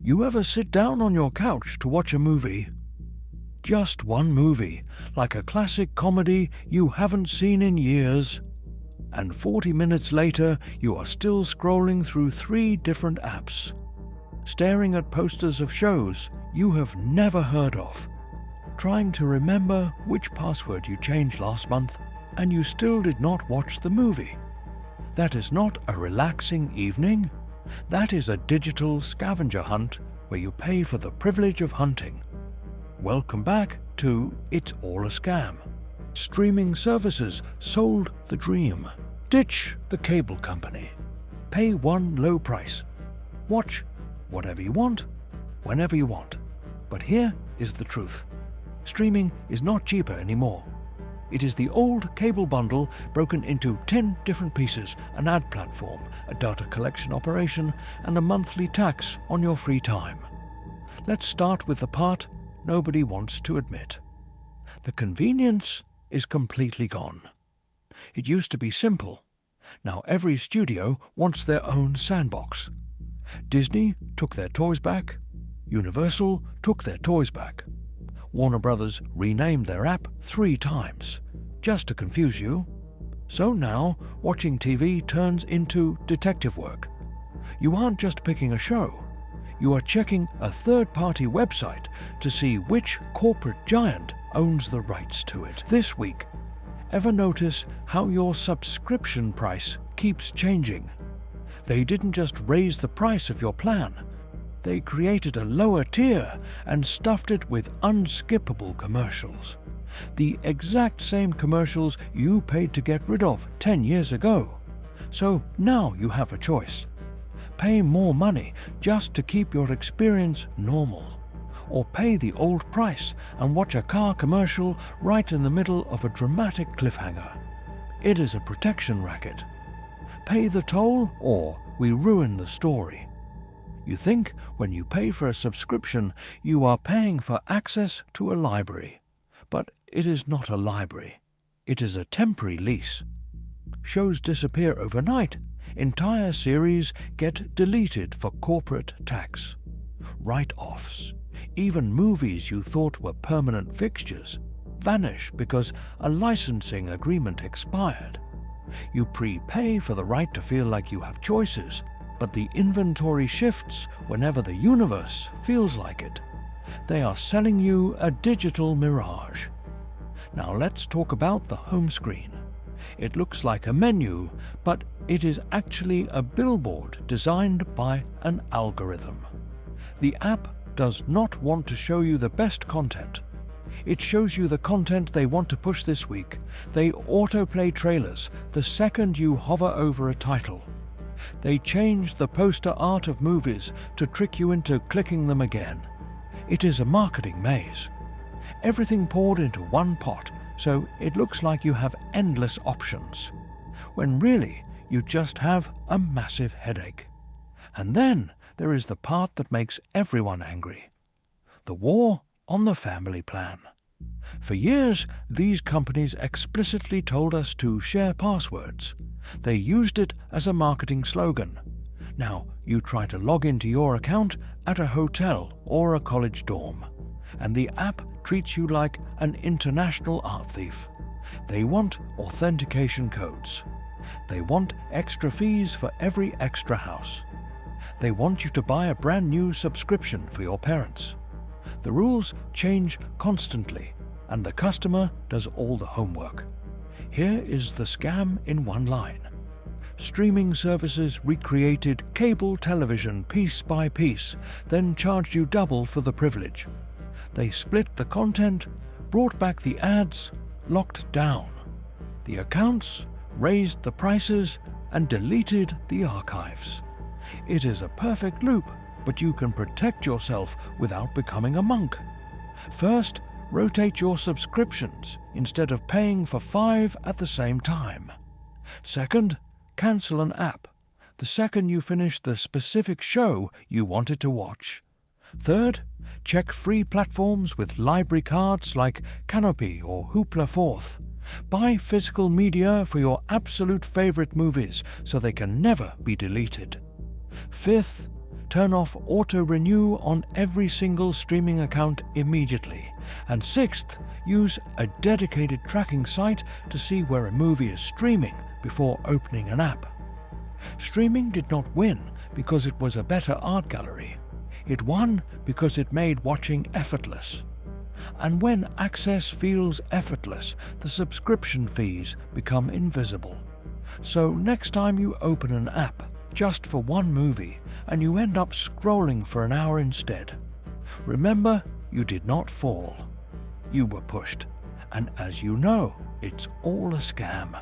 You ever sit down on your couch to watch a movie? Just one movie, like a classic comedy you haven't seen in years. And 40 minutes later, you are still scrolling through 3 different apps, staring at posters of shows you have never heard of, trying to remember which password you changed last month, and you still did not watch the movie. That is not a relaxing evening. That is a digital scavenger hunt where you pay for the privilege of hunting. Welcome back to It's All a Scam. Streaming services sold the dream. Ditch the cable company. Pay one low price. Watch whatever you want, whenever you want. But here is the truth. Streaming is not cheaper anymore. It is the old cable bundle broken into 10 different pieces, an ad platform, a data collection operation, and a monthly tax on your free time. Let's start with the part nobody wants to admit. The convenience is completely gone. It used to be simple. Now every studio wants their own sandbox. Disney took their toys back. Universal took their toys back. Warner Brothers renamed their app 3 times, just to confuse you. So now, watching TV turns into detective work. You aren't just picking a show. You are checking a third-party website to see which corporate giant owns the rights to it. This week, ever notice how your subscription price keeps changing? They didn't just raise the price of your plan. They created a lower tier and stuffed it with unskippable commercials. The exact same commercials you paid to get rid of 10 years ago. So now you have a choice. Pay more money just to keep your experience normal, or pay the old price and watch a car commercial right in the middle of a dramatic cliffhanger. It is a protection racket. Pay the toll, or we ruin the story. You think when you pay for a subscription, you are paying for access to a library. But it is not a library. It is a temporary lease. Shows disappear overnight. Entire series get deleted for corporate tax. Write-offs. Even movies you thought were permanent fixtures vanish because a licensing agreement expired. You prepay for the right to feel like you have choices, but the inventory shifts whenever the universe feels like it. They are selling you a digital mirage. Now let's talk about the home screen. It looks like a menu, but it is actually a billboard designed by an algorithm. The app does not want to show you the best content. It shows you the content they want to push this week. They autoplay trailers the second you hover over a title. They change the poster art of movies to trick you into clicking them again. It is a marketing maze. Everything poured into one pot, so it looks like you have endless options, when really you just have a massive headache. And then there is the part that makes everyone angry. The war on the family plan. For years, these companies explicitly told us to share passwords. They used it as a marketing slogan. Now, you try to log into your account at a hotel or a college dorm, and the app treats you like an international art thief. They want authentication codes. They want extra fees for every extra house. They want you to buy a brand new subscription for your parents. The rules change constantly, and the customer does all the homework. Here is the scam in one line. Streaming services recreated cable television piece by piece, then charged you double for the privilege. They split the content, brought back the ads, locked down the accounts, raised the prices, and deleted the archives. It is a perfect loop, but you can protect yourself without becoming a monk. First, rotate your subscriptions instead of paying for 5 at the same time. Second, cancel an app the second you finish the specific show you wanted to watch. Third, check free platforms with library cards like Canopy or Hoopla Fourth. Buy physical media for your absolute favorite movies so they can never be deleted. Fifth, turn off auto-renew on every single streaming account immediately. And sixth, use a dedicated tracking site to see where a movie is streaming before opening an app. Streaming did not win because it was a better art gallery. It won because it made watching effortless. And when access feels effortless, the subscription fees become invisible. So next time you open an app just for one movie and you end up scrolling for an hour instead, remember, you did not fall. You were pushed. And as you know, it's all a scam.